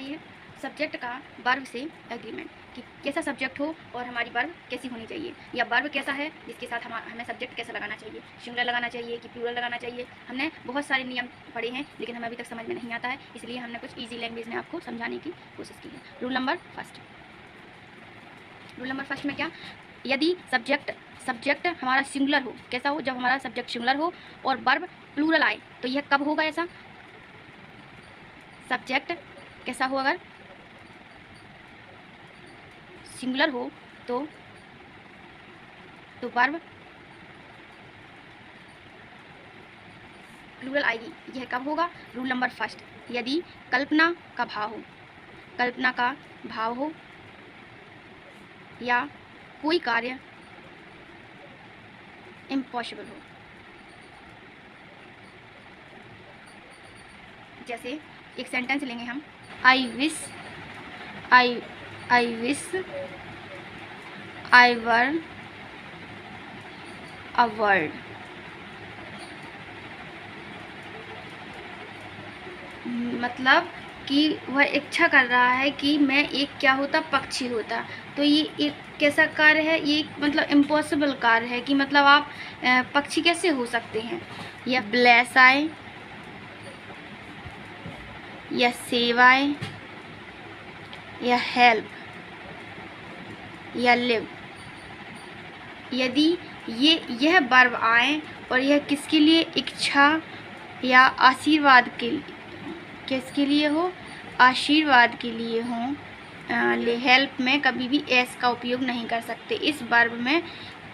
ये सब्जेक्ट का वर्ब से एग्रीमेंट, कि कैसा सब्जेक्ट हो और हमारी वर्ब कैसी होनी चाहिए, या वर्ब कैसा है जिसके साथ हमें सब्जेक्ट कैसा लगाना चाहिए, सिंगुलर लगाना चाहिए कि प्लूरल लगाना चाहिए। हमने बहुत सारे नियम पढ़े हैं लेकिन हमें अभी तक समझ में नहीं आता है, इसलिए हमने कुछ ईजी लैंग्वेज में आपको समझाने की कोशिश की है। रूल नंबर फर्स्ट में क्या, यदि सब्जेक्ट हमारा सिंगुलर हो, कैसा हो, जब हमारा सब्जेक्ट सिंगुलर हो और वर्ब प्लूरल आए तो यह कब होगा ऐसा, सब्जेक्ट कैसा हो अगर सिंगुलर हो तो वर्ब प्लूरल आएगी। यह कब होगा, रूल नंबर फर्स्ट, यदि कल्पना का भाव हो या कोई कार्य इम्पॉसिबल हो। जैसे एक सेंटेंस लेंगे हम, I wish I were a word. मतलब कि वह इच्छा कर रहा है कि मैं एक क्या होता, पक्षी होता। तो ये एक कैसा कार्य है, ये मतलब इम्पॉसिबल कार्य है कि मतलब आप पक्षी कैसे हो सकते हैं। या ब्लेस आए या सेव आए या हेल्प या लिव, यदि यह वर्ब आए और यह किसके लिए, इच्छा या आशीर्वाद के लिए, किसके लिए हो, आशीर्वाद के लिए हो। हेल्प में कभी भी एस का उपयोग नहीं कर सकते। इस वर्ब में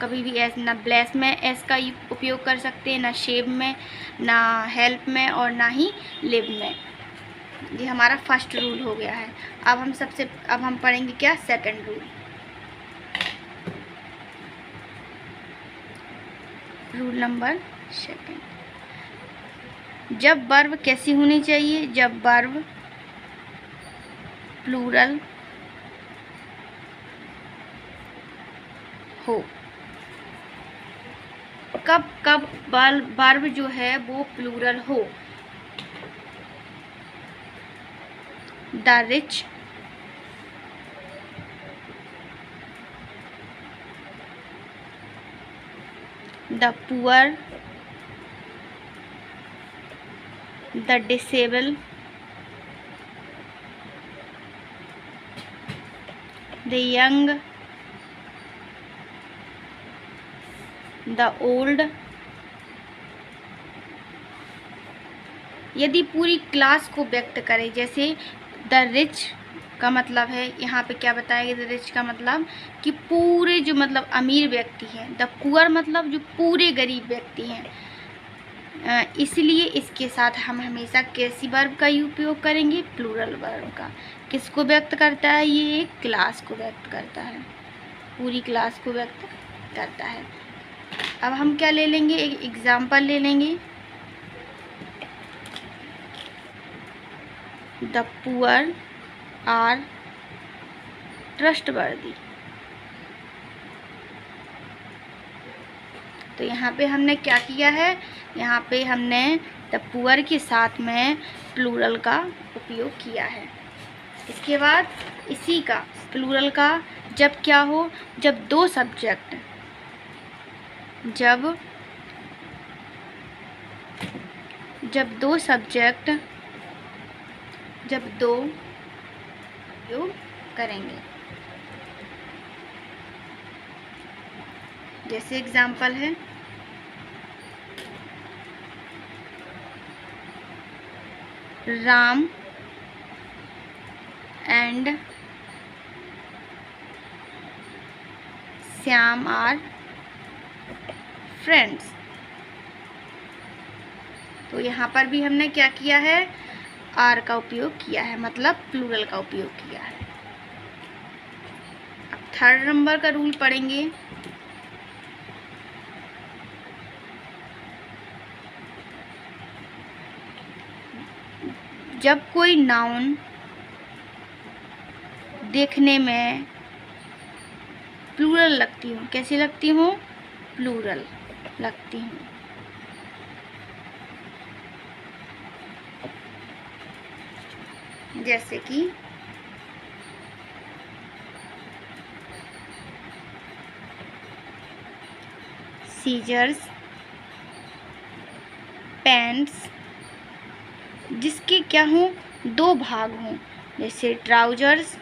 कभी भी एस, ना ब्लेस में एस का उपयोग कर सकते हैं, ना शेव में, ना हेल्प में और ना ही लिव में। ये हमारा फर्स्ट रूल हो गया है। अब हम पढ़ेंगे क्या, second rule. Rule number second, जब वर्ब कैसी होनी चाहिए, जब वर्ब प्लूरल हो। कब वर्ब जो है वो प्लूरल हो, the rich, the poor, the disable, the young, the old. यदि पूरी क्लास को व्यक्त करे, जैसे द रिच का मतलब है, यहाँ पे क्या बताया गया, द रिच का मतलब कि पूरे जो मतलब अमीर व्यक्ति हैं, द पुअर मतलब जो पूरे गरीब व्यक्ति हैं। इसलिए इसके साथ हम हमेशा कैसी वर्ब का ही उपयोग करेंगे, प्लूरल वर्ब का। किसको व्यक्त करता है, ये एक क्लास को व्यक्त करता है, पूरी क्लास को व्यक्त करता है। अब हम क्या ले लेंगे, एक एग्जाम्पल ले लेंगे, द पुअर आर ट्रस्टवर्दी। तो यहाँ पे हमने क्या किया है, यहाँ पे हमने द पुअर के साथ में प्लूरल का उपयोग किया है। इसके बाद इसी का प्लूरल का जब क्या हो, जब दो सब्जेक्ट, जब दो उपयोग करेंगे। जैसे एग्जाम्पल है, Ram and Shyam are friends. तो यहाँ पर भी हमने क्या किया है, आर का उपयोग किया है, मतलब प्लूरल का उपयोग किया है। अब थर्ड नंबर का रूल पढ़ेंगे, जब कोई नाउन देखने में प्लूरल लगती हूँ, कैसी लगती हूँ, प्लूरल लगती हूँ। जैसे कि सीजर्स, पैंट्स, जिसके क्या हों, दो भाग हों, जैसे trousers,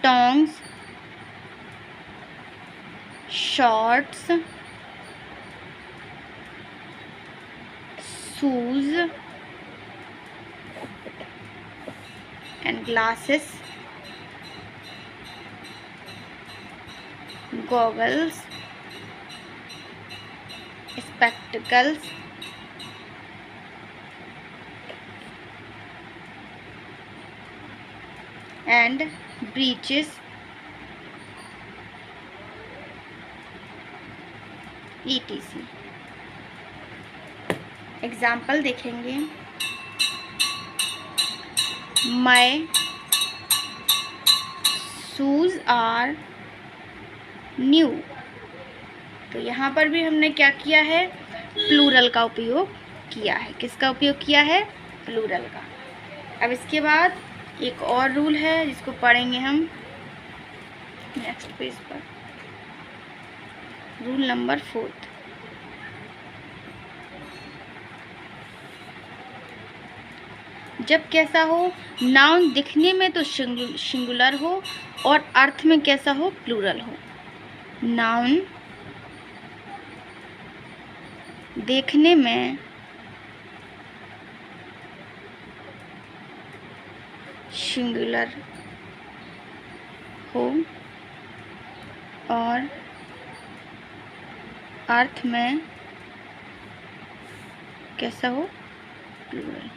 tongs, shorts, shoes and glasses, goggles, spectacles, and breeches, etc. Example देखेंगे। My shoes are new. तो यहाँ पर भी हमने क्या किया है, प्लूरल का उपयोग किया है। किसका उपयोग किया है, प्लूरल का। अब इसके बाद एक और रूल है जिसको पढ़ेंगे हम नेक्स्ट पेज पर, रूल नंबर 4। जब कैसा हो, नाउन दिखने में तो सिंगुलर हो और अर्थ में कैसा हो, प्लूरल हो। नाउन देखने में सिंगुलर हो और अर्थ में कैसा हो, प्लूरल।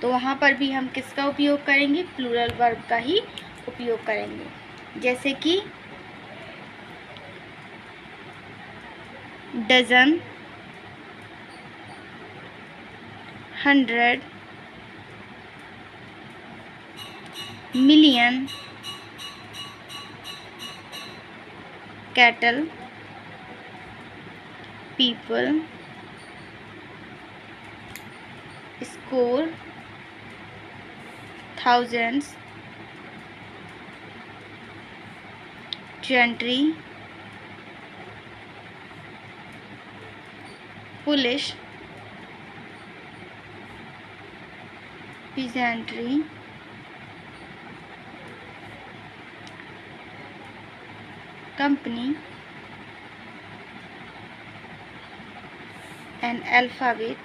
तो वहाँ पर भी हम किसका उपयोग करेंगे, प्लूरल वर्ब का ही उपयोग करेंगे। जैसे कि dozen, 100, million, cattle, people, score, thousands, gentry, foolish, peasantry, company, and alphabet,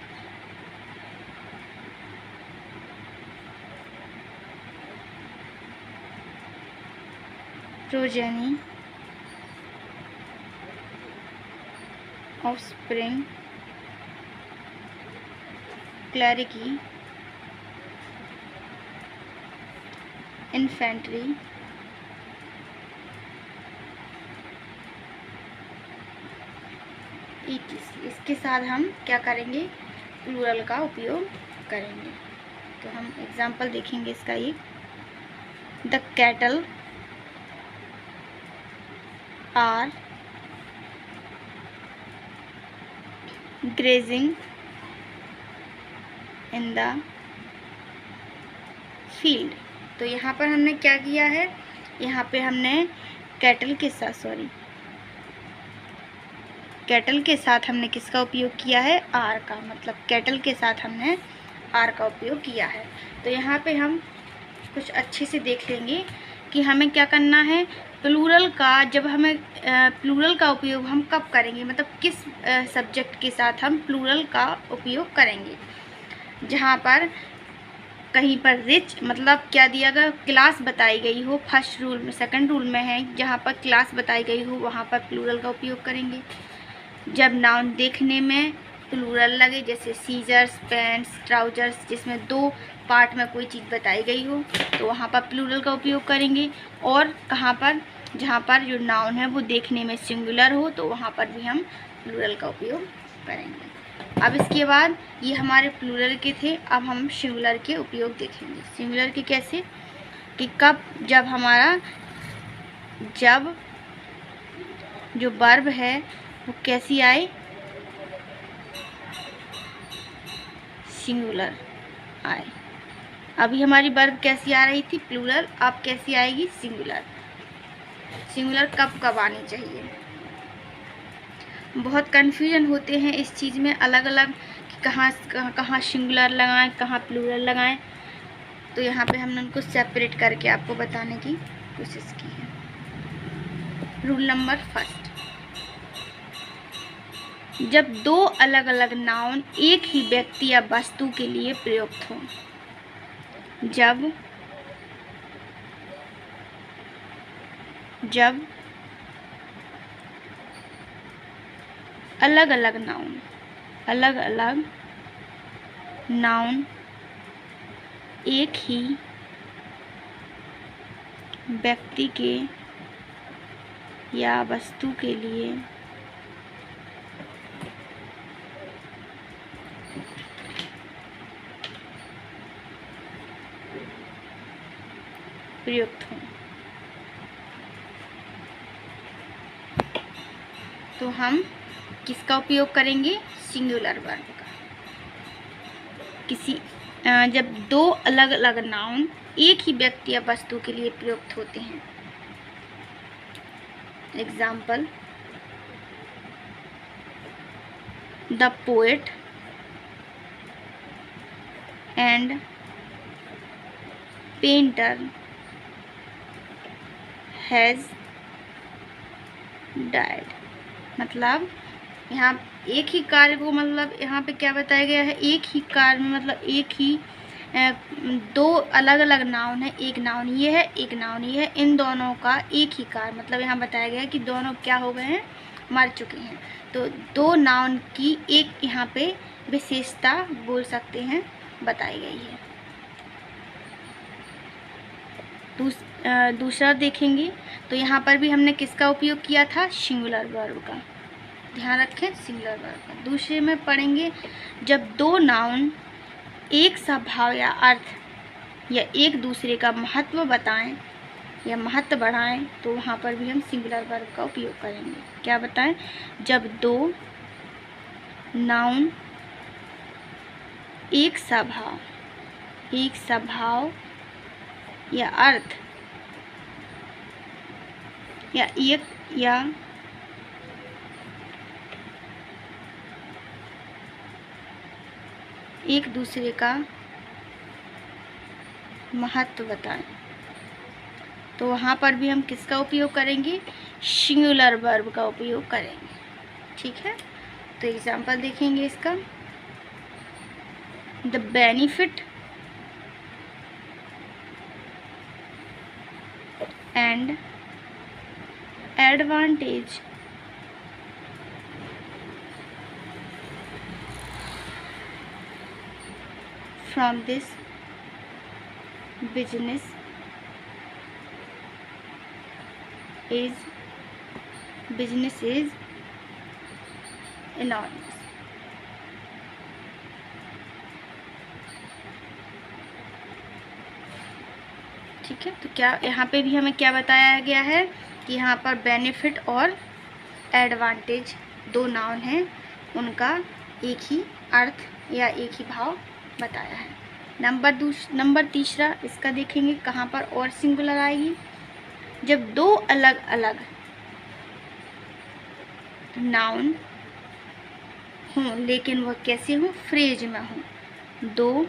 progeny, offspring, clergy, infantry, etc. इसके साथ हम क्या करेंगे, प्लूरल का उपयोग करेंगे। तो हम एग्जाम्पल देखेंगे इसका एक। The cattle are grazing in the field। तो यहाँ पर हमने क्या किया है, यहाँ पे हमने कैटल के साथ हमने किसका उपयोग किया है, आर का। मतलब कैटल के साथ हमने आर का उपयोग किया है। तो यहाँ पे हम कुछ अच्छे से देख लेंगे कि हमें क्या करना है। प्लूरल का जब हमें प्लूरल का उपयोग हम कब करेंगे, मतलब किस सब्जेक्ट के साथ हम प्लूरल का उपयोग करेंगे। जहाँ पर कहीं पर रिच मतलब क्या दिया गया, क्लास बताई गई हो, फर्स्ट रूल में, सेकंड रूल में है जहाँ पर क्लास बताई गई हो वहाँ पर प्लूरल का उपयोग करेंगे। जब नाउन देखने में प्लूरल लगे, जैसे सीजर्स, पैंट्स, ट्राउजर्स, जिसमें दो पार्ट में कोई चीज़ बताई गई हो तो वहाँ पर प्लूरल का उपयोग करेंगे। और कहाँ पर, जहाँ पर जो नाउन है वो देखने में सिंगुलर हो तो वहाँ पर भी हम प्लूरल का उपयोग करेंगे। अब इसके बाद ये हमारे प्लूरल के थे, अब हम सिंगुलर के उपयोग देखेंगे। सिंगुलर के कैसे, कि कब, जब हमारा, जब जो वर्ब है वो कैसी आए, सिंगुलर आए। अभी हमारी वर्ब कैसी आ रही थी, प्लूरल, अब कैसी आएगी, सिंगुलर। सिंगुलर कब कब आनी चाहिए। बहुत कन्फ्यूजन होते हैं इस चीज़ में, अलग अलग कि कहाँ सिंगुलर लगाएं, कहाँ प्लूरल लगाएं। तो यहाँ पे हमने उनको सेपरेट करके आपको बताने की कोशिश की है। रूल नंबर फर्स्ट, जब दो अलग अलग नाउन एक ही व्यक्ति या वस्तु के लिए प्रयुक्त हों, जब अलग अलग नाउन एक ही व्यक्ति के या वस्तु के लिए प्रयुक्त हों, तो हम किसका उपयोग करेंगे, सिंगुलर वर्ब का। जब दो अलग अलग नाउन एक ही व्यक्ति या वस्तु के लिए प्रयुक्त होते हैं। Example, the poet and painter has died. मतलब यहाँ एक ही कार्य को, मतलब यहाँ पे क्या बताया गया है, एक ही कार्य में मतलब एक ही दो अलग अलग नाउन है, एक नाउन ये है, एक नाउन ये है, इन दोनों का एक ही कार्य, मतलब यहाँ बताया गया है कि दोनों क्या हो गए हैं, मर चुके हैं। तो दो नाउन की एक यहाँ पे विशेषता बोल सकते हैं बताई गई है। दूसरा देखेंगे तो यहाँ पर भी हमने किसका उपयोग किया था, सिंगुलर वर्ब का। ध्यान रखें, सिंगुलर वर्ब का। दूसरे में पढ़ेंगे, जब दो नाउन एक सा भाव या अर्थ या एक दूसरे का महत्व बताएं या महत्व बढ़ाएं, तो वहाँ पर भी हम सिंगुलर वर्ब का उपयोग करेंगे। क्या बताएं, जब दो नाउन एक सा भाव या अर्थ या एक दूसरे का महत्व बताएं, तो वहाँ पर भी हम किसका उपयोग करेंगे, सिंगुलर वर्ब का उपयोग करेंगे। ठीक है, तो एग्जाम्पल देखेंगे इसका। The benefit and advantage from this business is enormous। ठीक है, तो क्या यहाँ पे भी हमें क्या बताया गया है कि यहाँ पर बेनिफिट और एडवांटेज दो नाउन हैं, उनका एक ही अर्थ या एक ही भाव बताया है। नंबर तीसरा इसका देखेंगे, कहाँ पर और सिंगुलर आएगी, जब दो अलग अलग नाउन हों लेकिन वह कैसे हों, फ्रेज में हों। दो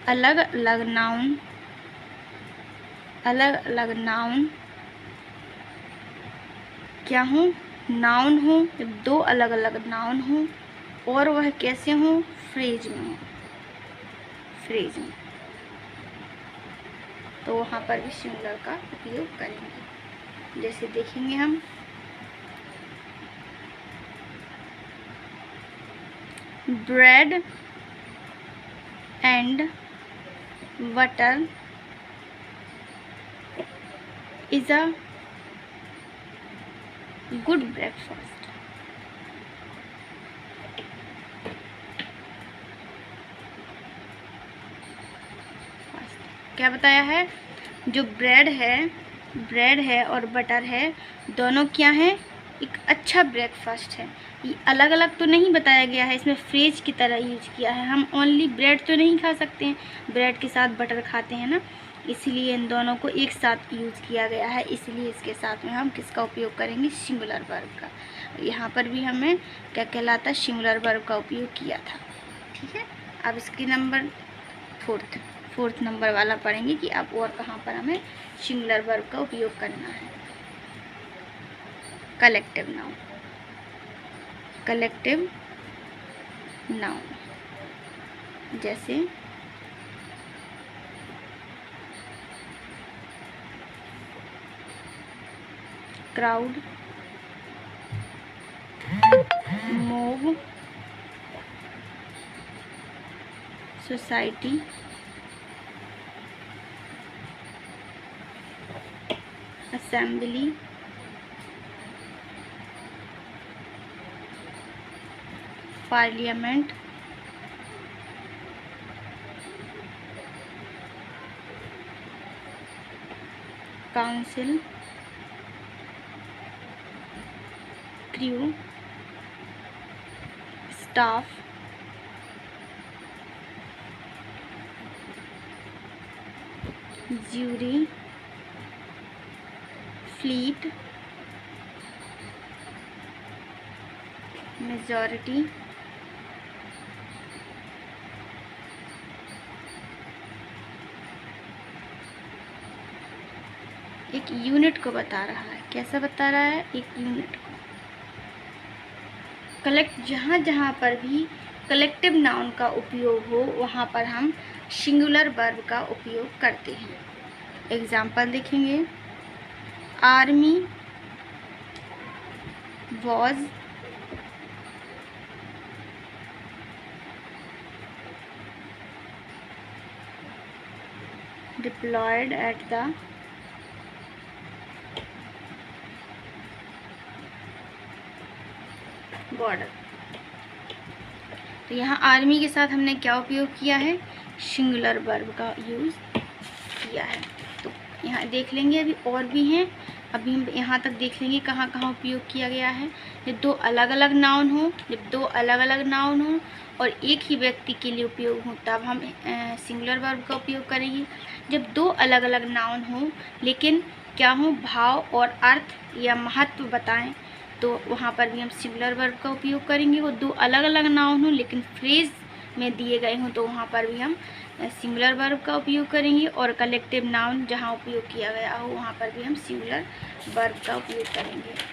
अलग अलग नाउन क्या हों, नाउन हों, जब दो अलग अलग नाउन हों और वह कैसे हों, फ्रेज में हों, तो वहाँ पर भी सिंगुलर का उपयोग करेंगे। जैसे देखेंगे हम, bread and butter is a good breakfast. क्या बताया है, जो ब्रेड है और बटर है, दोनों क्या हैं, एक अच्छा ब्रेकफास्ट है। ये अलग अलग तो नहीं बताया गया है, इसमें फ्रेज की तरह यूज किया है। हम ओनली ब्रेड तो नहीं खा सकते हैं, ब्रेड के साथ बटर खाते हैं ना, इसलिए इन दोनों को एक साथ यूज किया गया है। इसलिए इसके साथ में हम किसका उपयोग करेंगे, सिंगुलर वर्ब का। यहाँ पर भी हमें क्या कहलाता है, सिंगुलर वर्ब का उपयोग किया था। ठीक है, अब इसकी नंबर फोर्थ नंबर वाला पढ़ेंगे कि अब और कहाँ पर हमें सिंगुलर वर्ब का उपयोग करना है। Collective noun. कलेक्टिव नाउन जैसे crowd, mob, society, assembly, parliament, council, crew, staff, jury, fleet, majority, एक यूनिट को बता रहा है। कैसा बता रहा है, एक यूनिट को। जहाँ जहाँ पर भी कलेक्टिव नाउन का उपयोग हो वहाँ पर हम सिंगुलर वर्ब का उपयोग करते हैं। एग्जाम्पल देखेंगे, army was diploid at the border. तो यहाँ आर्मी के साथ हमने क्या उपयोग किया है, सिंगुलर वर्ब का यूज किया है। तो यहाँ देख लेंगे, अभी और भी हैं, अभी हम यहाँ तक देख लेंगे कहाँ कहाँ उपयोग किया गया है। जब दो अलग अलग नाउन हो और एक ही व्यक्ति के लिए उपयोग हो तब हम सिंगुलर वर्ब का उपयोग करेंगे। जब दो अलग अलग नाउन हो लेकिन क्या हो, भाव और अर्थ या महत्व बताएं, तो वहाँ पर भी हम सिंगुलर वर्ब का उपयोग करेंगे। वो दो अलग अलग नाउन हो लेकिन फ्रेज में दिए गए हों तो वहाँ पर भी हम सिंगुलर वर्ब का उपयोग करेंगे। और कलेक्टिव नाउन जहाँ उपयोग किया गया हो वहाँ पर भी हम सिंगुलर वर्ब का उपयोग करेंगे।